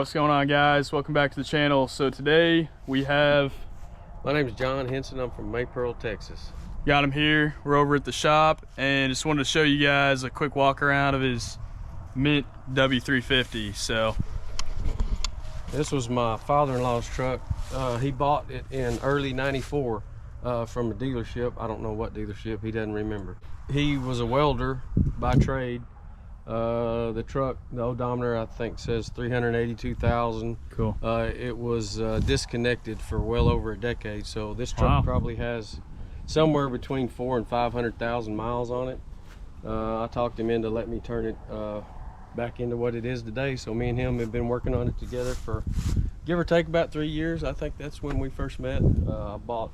what's going on, guys? Welcome back to the channel. So today we have... My name is John Henson. I'm from Maypearl, Texas. Got him here. We're over at the shop and just wanted to show you guys a quick walk around of his mint W350. So this was my father-in-law's truck. He bought it in early '94 from a dealership. I don't know what dealership, he doesn't remember. He was a welder by trade. The truck, the odometer, I think says 382,000. Cool. It was disconnected for well over a decade, so this truck probably has somewhere between 400,000 and 500,000 miles on it. I talked him into letting me turn it back into what it is today. So me and him have been working on it together for give or take about 3 years. I think that's when we first met. I bought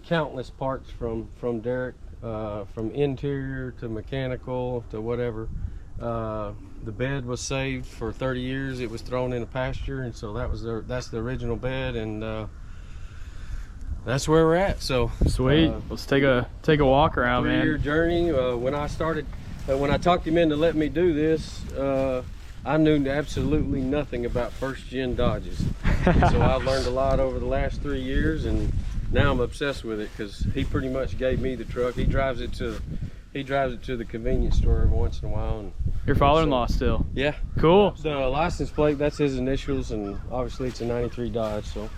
countless parts from Derek, from interior to mechanical to whatever. The bed was saved for 30 years. It was thrown in a pasture, and so that's the original bed, and that's where we're at. So sweet. Let's take a walk around, man. 3-year journey. When I talked him into letting me do this, I knew absolutely nothing about first-gen Dodges. So I've learned a lot over the last 3 years, and now I'm obsessed with it because he pretty much gave me the truck. He drives it to the convenience store every once in a while. And your father-in-law still? Yeah. Cool. The license plate, that's his initials, and obviously it's a '93 Dodge, so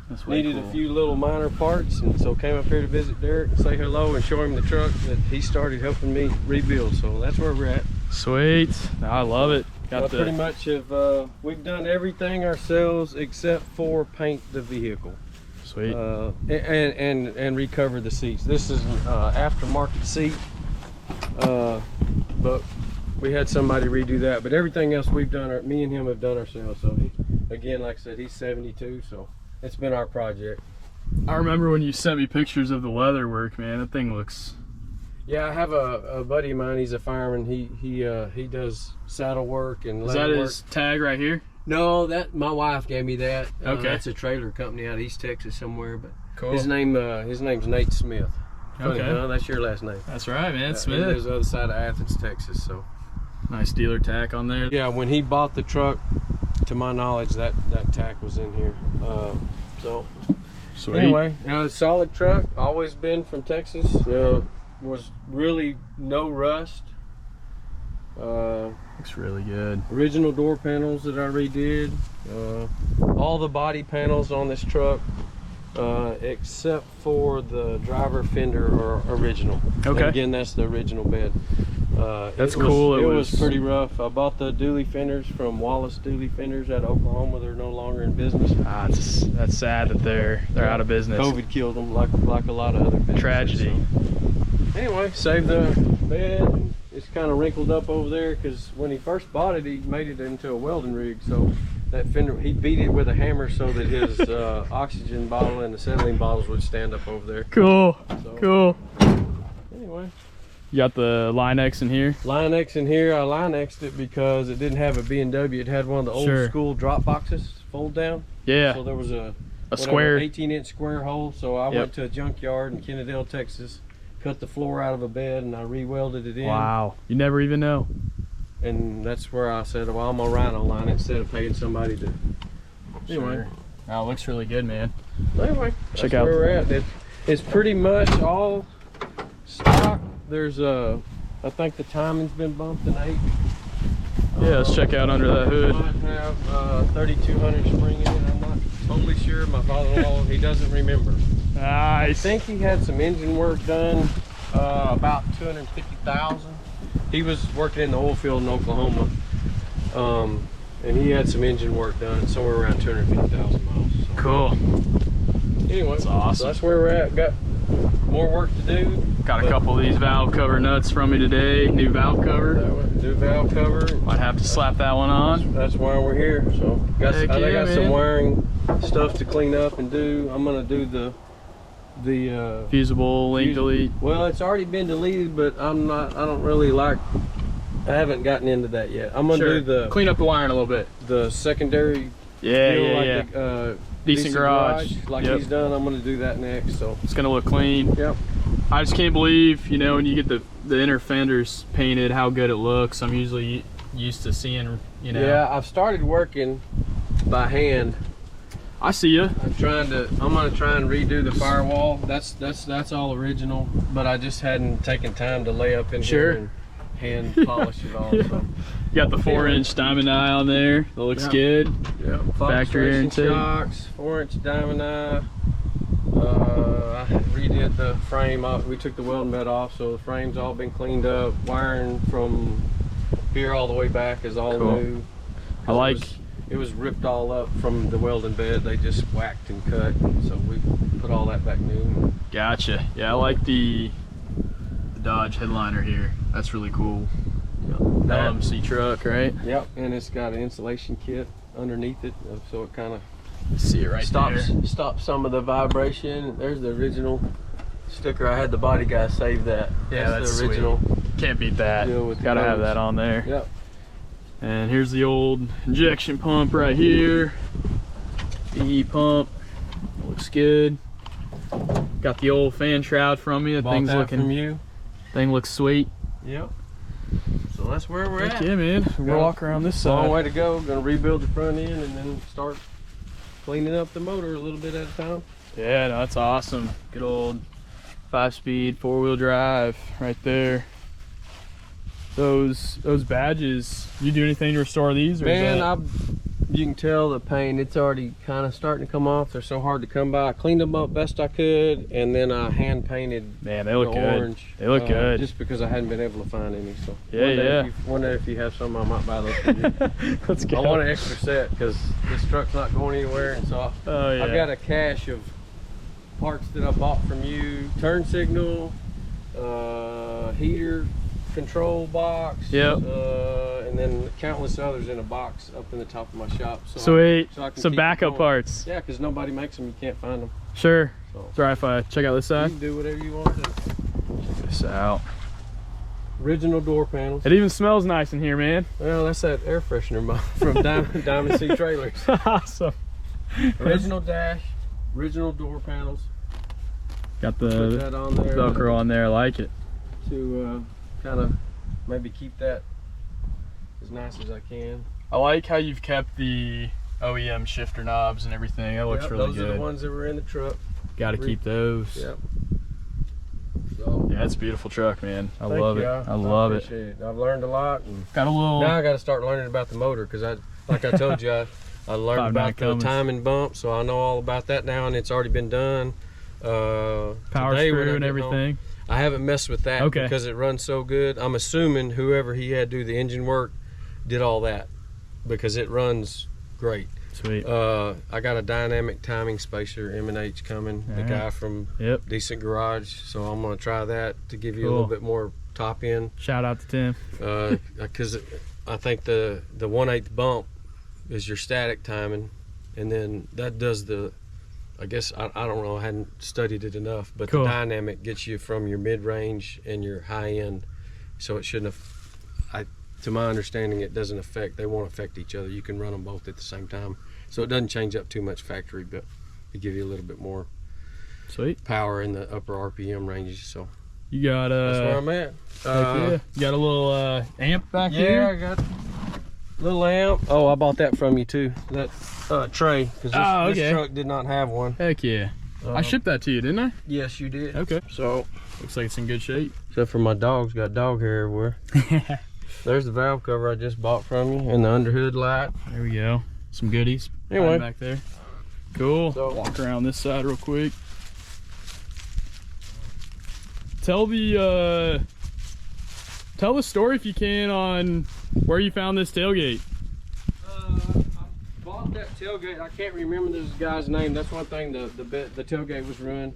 that's way needed cool. a few little minor parts, and so came up here to visit Derek and say hello and show him the truck that he started helping me rebuild. So that's where we're at. Sweet. I love it. Pretty much we've done everything ourselves except for paint the vehicle. Sweet. And recover the seats. This is an aftermarket seat, but we had somebody redo that. But everything else we've done, me and him have done ourselves. So again, like I said, he's 72, so it's been our project. I remember when you sent me pictures of the leather work, man. That thing looks... Yeah, I have a buddy of mine. He's a fireman. He does saddle work and leather work. Is that his tag right here? No, that my wife gave me that. Okay. That's a trailer company out of East Texas somewhere. But cool. His name's Nate Smith. Funny, Okay. huh? That's your last name. That's right, man. Smith. He lives the other side of Athens, Texas. So nice dealer tack on there. yeah, when he bought the truck, to my knowledge, that tack was in here. So sweet. Anyway, solid truck. Always been from Texas. Was really no rust. Looks really good. Original door panels that I redid. All the body panels on this truck, except for the driver fender, are original. Okay. And again, that's the original bed. That's cool. It was pretty rough. I bought the dually fenders from Wallace Dually Fenders out of Oklahoma. They're no longer in business. That's sad that they're out of business. COVID killed them, like a lot of other businesses. Tragedy. So. Anyway, saved the bed. And it's kind of wrinkled up over there because when he first bought it, he made it into a welding rig. So that fender, he beat it with a hammer so that his oxygen bottle and acetylene bottles would stand up over there. Cool. So, cool. Anyway. You got the Line X in here? Line X in here. I Line X'd it because it didn't have a B&W. It had one of the old school drop boxes, fold down. Yeah. So there was a square 18-inch square hole. So I went to a junkyard in Kennedale, Texas, cut the floor out of a bed, and I re-welded it in. Wow. You never even know. And that's where I said, well, I'm gonna ride online instead of paying somebody to. Anyway. Wow, it looks really good, man. Anyway, check out where we're at. It's pretty much all stock. There's I think the timing's been bumped to 8. Yeah, let's check out under that hood. Might have 3200 spring in it. I'm not totally sure. My father-in-law, he doesn't remember. Nice. I think he had some engine work done, about 250,000. He was working in the oil field in Oklahoma, and he had some engine work done somewhere around 250,000 miles. So. Cool. Anyway, that's awesome. So that's where we're at. Got more work to do. Got a couple of these valve cover nuts from me today. New valve cover. New valve cover. Might have to slap that one on. That's why we're here. So I got some wiring stuff to clean up and do. I'm gonna do the fusible link delete. Well, it's already been deleted, but I haven't gotten into that yet. I'm gonna do clean up the wiring a little bit. The secondary. Decent garage like he's done. I'm gonna do that next. So it's gonna look clean. Yep. I just can't believe, when you get the inner fenders painted, how good it looks. I'm usually used to seeing, Yeah, I've started working by hand. I see you. I'm gonna try and redo the firewall. That's all original, but I just hadn't taken time to lay up in here and hand polish it all. So. You got the 4-inch diamond eye on there. That looks good. Yeah. Factory guarantee. Shocks, 4-inch diamond eye. I redid the frame. We took the welding bed off, so the frame's all been cleaned up. Wiring from here all the way back is all new. I like. It was ripped all up from the welding bed. They just whacked and cut, so we put all that back new. Gotcha. Yeah, I like the Dodge headliner here. That's really cool. Yep. LMC truck, right? Yep, and it's got an insulation kit underneath it, so it kind of see it right stops some of the vibration. There's the original sticker. I had the body guy save that. Yeah, that's the original. Sweet. Can't beat that. Gotta have that on there. Yep. And here's the old injection pump right here. E pump. Looks good. Got the old fan shroud from you. Thing's looking from you. Thing looks sweet. Yep. So that's where we're at. Yeah, man. We'll walk around this side. Long way to go. Gonna rebuild the front end and then start cleaning up the motor a little bit at a time. Yeah, no, that's awesome. Good old 5-speed 4-wheel drive right there. Those badges, you do anything to restore these? Or man, you can tell the paint, it's already kind of starting to come off. They're so hard to come by. I cleaned them up best I could, and then I hand painted. Man, they look good. Orange. They look good. Just because I hadn't been able to find any. So yeah, one day if you have some, I might buy those for you. Let's go. I want an extra set because this truck's not going anywhere, and so I got a cache of parts that I bought from you: turn signal, heater, control box, and then countless others in a box up in the top of my shop. So sweet. So I can some backup parts. Yeah, because nobody makes them, you can't find them. Sure. So it's all right if I check out this side. You can do whatever you want to do. Check this out. Original door panels. It even smells nice in here, man. Well, that's that air freshener from Diamond C Trailers. Awesome. Original dash, original door panels. Got the Put that on there. Velcro on there. I like it. To kind of maybe keep that as nice as I can. I like how you've kept the OEM shifter knobs and everything. That looks really good. Those are the ones that were in the truck. Got to keep those. Yep. So, yeah, it's a beautiful truck, man. I love it. I love it. I've learned a lot. And got a little. Now I got to start learning about the motor because like I told you, I learned about the timing bump, so I know all about that now, and it's already been done. Power screw and everything. I haven't messed with that because it runs so good. I'm assuming whoever he had do the engine work did all that because it runs great. Sweet. I got a dynamic timing spacer M&H coming, the guy from Decent Garage, so I'm going to try that to give you a little bit more top end. Shout out to Tim. Because I think the 1/8 bump is your static timing, and then that does the, I guess, I don't know, I hadn't studied it enough, but the dynamic gets you from your mid-range and your high-end, so it shouldn't have, to my understanding, it doesn't affect, they won't affect each other. You can run them both at the same time, so it doesn't change up too much factory, but it give you a little bit more power in the upper RPM ranges. So you got that's where I'm at. You got a little amp back here? Yeah, I got a little amp. Oh, I bought that from you too, that tray, because this truck did not have one. Heck yeah. I shipped that to you, didn't I? Yes, you did. Okay. So looks like it's in good shape. Except for my dog's got dog hair everywhere. There's the valve cover I just bought from you, and the underhood light. There we go. Some goodies. Anyway, back there. Cool. So, walk around this side real quick. Tell the story if you can on where you found this tailgate. I bought that tailgate. I can't remember this guy's name. That's one thing. The tailgate was ruined.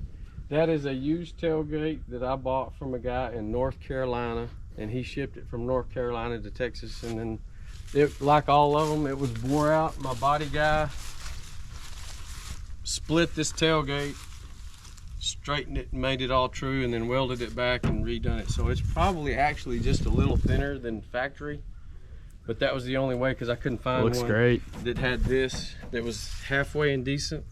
That is a used tailgate that I bought from a guy in North Carolina, and he shipped it from North Carolina to Texas, and then it, like all of them, it was wore out. My body guy split this tailgate, straightened it, and made it all true, and then welded it back and redone it. So it's probably actually just a little thinner than factory, but that was the only way because I couldn't find one great. that had this that was halfway indecent.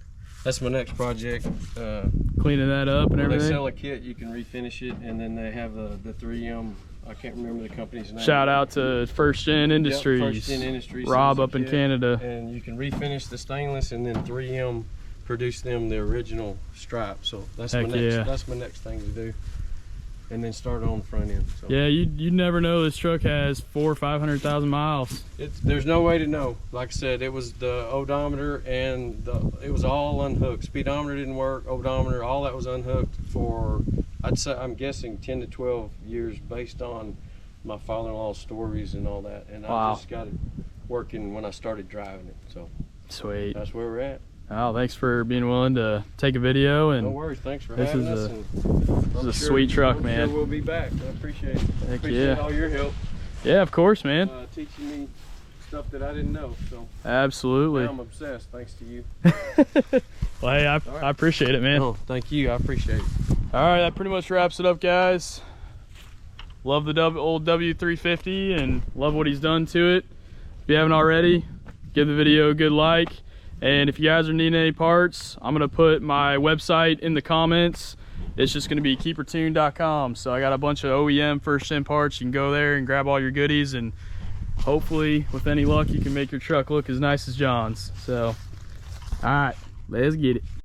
That's my next project. Cleaning that up and everything. They sell a kit, you can refinish it, and then they have the 3M. I can't remember the company's name. Shout out to First Gen Industries. Yep, First Gen Industries. Rob up in Canada. And you can refinish the stainless, and then 3M produce them the original stripe. So that's my next thing to do. And then start on the front end. So. Yeah, you never know this truck has 400,000 or 500,000 miles. There's no way to know. Like I said, it was the odometer and it was all unhooked. Speedometer didn't work, odometer, all that was unhooked for, I'm guessing 10 to 12 years based on my father-in-law's stories and all that. And I just got it working when I started driving it. So sweet. That's where we're at. Oh, thanks for being willing to take a video. And no worries, thanks for having us. This is a sweet truck, man. I'm sure we'll be back. I appreciate it. Appreciate all your help. Yeah, of course, man. Teaching me stuff that I didn't know. So absolutely. Now I'm obsessed, thanks to you. Well, hey, I appreciate it, man. Oh, thank you. I appreciate it. All right, that pretty much wraps it up, guys. Love the old W350 and love what he's done to it. If you haven't already, give the video a good like. And if you guys are needing any parts, I'm gonna put my website in the comments. It's just gonna be KeepRTuned.com. So I got a bunch of OEM first gen parts. You can go there and grab all your goodies, and hopefully with any luck you can make your truck look as nice as John's. So all right, let's get it.